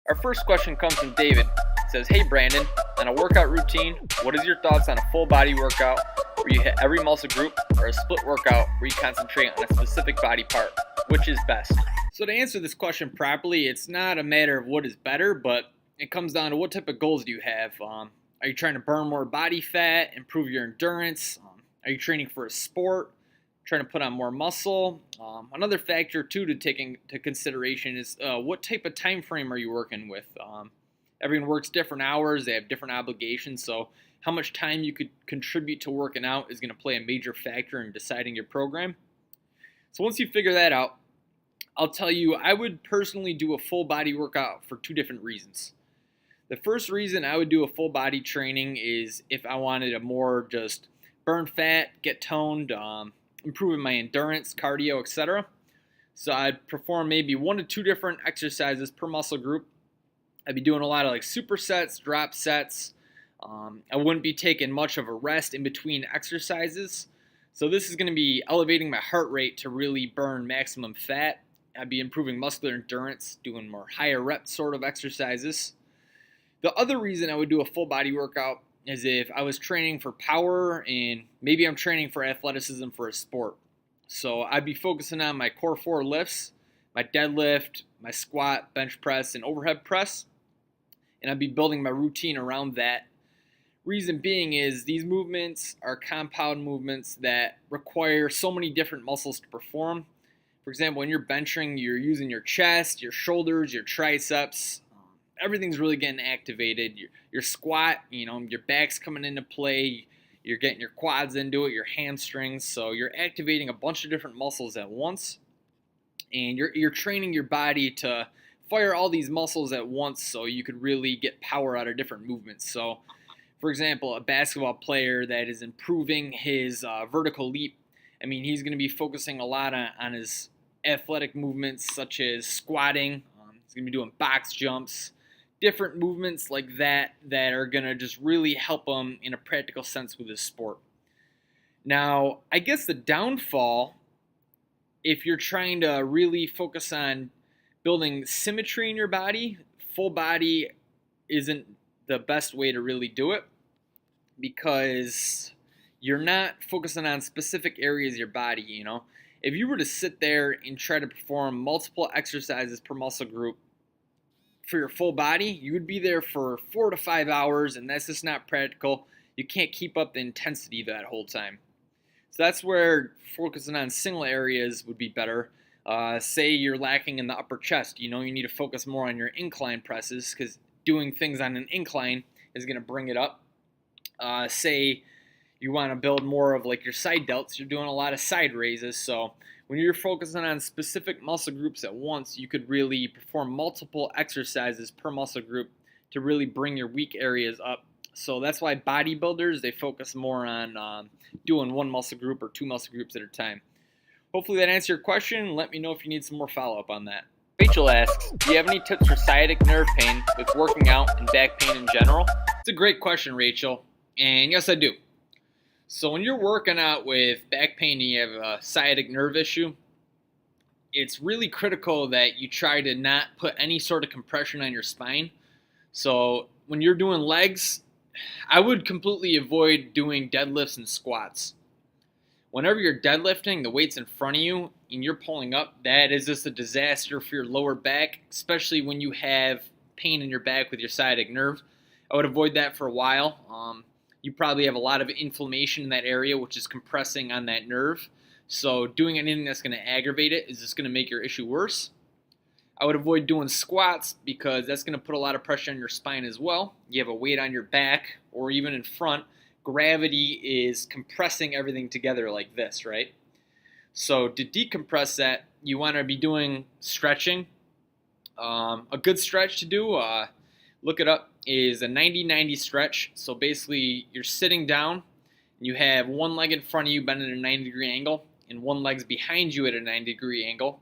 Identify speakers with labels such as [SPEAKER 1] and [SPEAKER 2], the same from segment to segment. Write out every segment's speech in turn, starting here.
[SPEAKER 1] Our first question comes from David. It says, "Hey Brandon, on a workout routine, what is your thoughts on a full body workout where you hit every muscle group or a split workout where you concentrate on a specific body part? Which is best?" So to answer this question properly, it's not a matter of what is better, but it comes down to what type of goals do you have. Are you trying to burn more body fat, improve your endurance? Are you training for a sport? Trying to put on more muscle? Another factor too to take into consideration is what type of time frame are you working with? Everyone works different hours, they have different obligations, so how much time you could contribute to working out is going to play a major factor in deciding your program. So once you figure that out, I'll tell you, I would personally do a full body workout for two different reasons. The first reason I would do a full body training is if I wanted a more just burn fat, get toned, improving my endurance, cardio, etc. So I'd perform maybe 1 to 2 different exercises per muscle group. I'd be doing a lot of like supersets, drop sets. I wouldn't be taking much of a rest in between exercises. So this is going to be elevating my heart rate to really burn maximum fat. I'd be improving muscular endurance, doing more higher rep sort of exercises. The other reason I would do a full body workout is if I was training for power and maybe I'm training for athleticism for a sport. So I'd be focusing on my core 4 lifts, my deadlift, my squat, bench press, and overhead press. And I'd be building my routine around that. Reason being is these movements are compound movements that require so many different muscles to perform. For example, when you're benching, you're using your chest, your shoulders, your triceps. Everything's really getting activated. Your squat, your back's coming into play. You're getting your quads into it, your hamstrings. So you're activating a bunch of different muscles at once. And you're training your body to fire all these muscles at once so you could really get power out of different movements. So, for example, a basketball player that is improving his vertical leap, he's going to be focusing a lot on his athletic movements such as squatting. He's going to be doing box jumps, different movements like that are going to just really help him in a practical sense with his sport. Now, I guess the downfall, if you're trying to really focus on building symmetry in your body, full body isn't the best way to really do it because you're not focusing on specific areas of your body. If you were to sit there and try to perform multiple exercises per muscle group for your full body, you would be there for 4 to 5 hours, and that's just not practical. You can't keep up the intensity that whole time. So that's where focusing on single areas would be better. Say you're lacking in the upper chest, you need to focus more on your incline presses because doing things on an incline is going to bring it up. Say you want to build more of like your side delts, you're doing a lot of side raises. So when you're focusing on specific muscle groups at once, you could really perform multiple exercises per muscle group to really bring your weak areas up. So that's why bodybuilders, they focus more on doing 1 muscle group or 2 muscle groups at a time. Hopefully that answered your question. Let me know if you need some more follow-up on that. Rachel asks, do you have any tips for sciatic nerve pain with working out and back pain in general? It's a great question, Rachel. And yes, I do. So when you're working out with back pain and you have a sciatic nerve issue, it's really critical that you try to not put any sort of compression on your spine. So when you're doing legs, I would completely avoid doing deadlifts and squats. Whenever you're deadlifting, the weight's in front of you and you're pulling up, that is just a disaster for your lower back, especially when you have pain in your back with your sciatic nerve. I would avoid that for a while. You probably have a lot of inflammation in that area, which is compressing on that nerve. So doing anything that's going to aggravate it is just going to make your issue worse. I would avoid doing squats because that's going to put a lot of pressure on your spine as well. You have a weight on your back or even in front. Gravity is compressing everything together like this, right? So to decompress that, you want to be doing stretching. A good stretch to do, look it up, is a 90-90 stretch. So basically you're sitting down and you have one leg in front of you bent at a 90-degree angle and one leg's behind you at a 90-degree angle.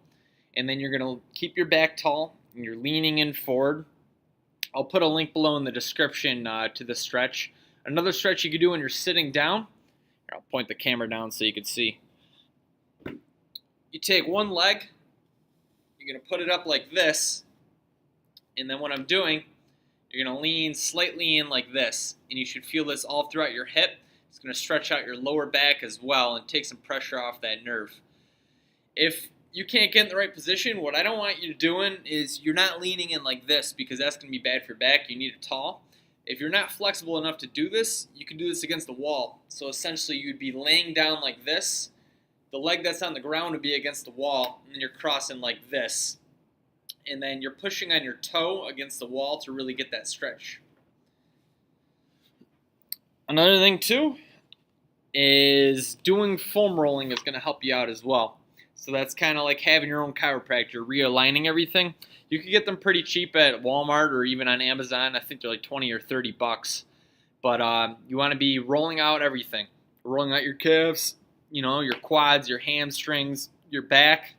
[SPEAKER 1] And then you're going to keep your back tall and you're leaning in forward. I'll put a link below in the description to the stretch. Another stretch you can do when you're sitting down, I'll point the camera down so you can see. You take one leg, you're going to put it up like this, And then what I'm doing, you're going to lean slightly in like this, and you should feel this all throughout your hip. It's going to stretch out your lower back as well and take some pressure off that nerve. If you can't get in the right position, what I don't want you doing is you're not leaning in like this, because that's going to be bad for your back. You need it tall. If you're not flexible enough to do this, you can do this against the wall. So essentially you'd be laying down like this. The leg that's on the ground would be against the wall, and then you're crossing like this. And then you're pushing on your toe against the wall to really get that stretch. Another thing too is doing foam rolling is going to help you out as well. So that's kind of like having your own chiropractor, realigning everything. You can get them pretty cheap at Walmart or even on Amazon. I think they're like 20 or 30 bucks. But you want to be rolling out everything. Rolling out your calves, your quads, your hamstrings, your back.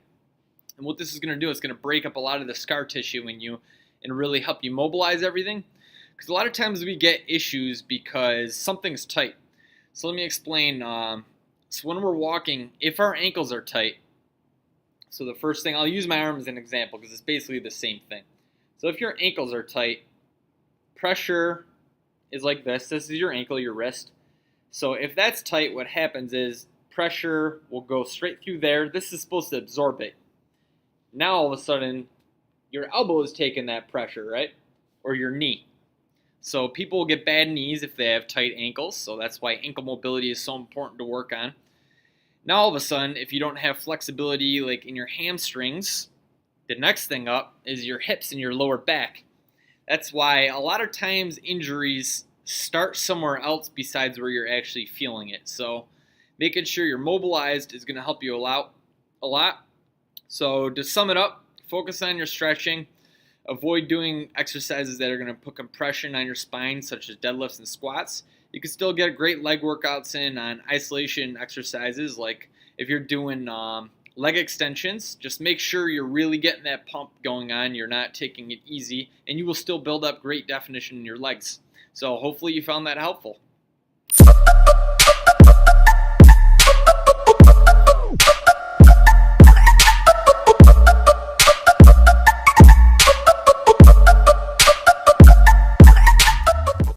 [SPEAKER 1] And what this is going to do is going to break up a lot of the scar tissue in you and really help you mobilize everything. Because a lot of times we get issues because something's tight. So let me explain. So when we're walking, if our ankles are tight, so the first thing, I'll use my arm as an example because it's basically the same thing. So if your ankles are tight, pressure is like this. This is your ankle, your wrist. So if that's tight, what happens is pressure will go straight through there. This is supposed to absorb it. Now all of a sudden, your elbow is taking that pressure, right? Or your knee. So people get bad knees if they have tight ankles. So that's why ankle mobility is so important to work on. Now all of a sudden, if you don't have flexibility like in your hamstrings, the next thing up is your hips and your lower back. That's why a lot of times injuries start somewhere else besides where you're actually feeling it. So making sure you're mobilized is going to help you a lot. So to sum it up, focus on your stretching. Avoid doing exercises that are going to put compression on your spine, such as deadlifts and squats. You can still get great leg workouts in on isolation exercises, like if you're doing leg extensions. Just make sure you're really getting that pump going on. You're not taking it easy, and you will still build up great definition in your legs. So hopefully you found that helpful.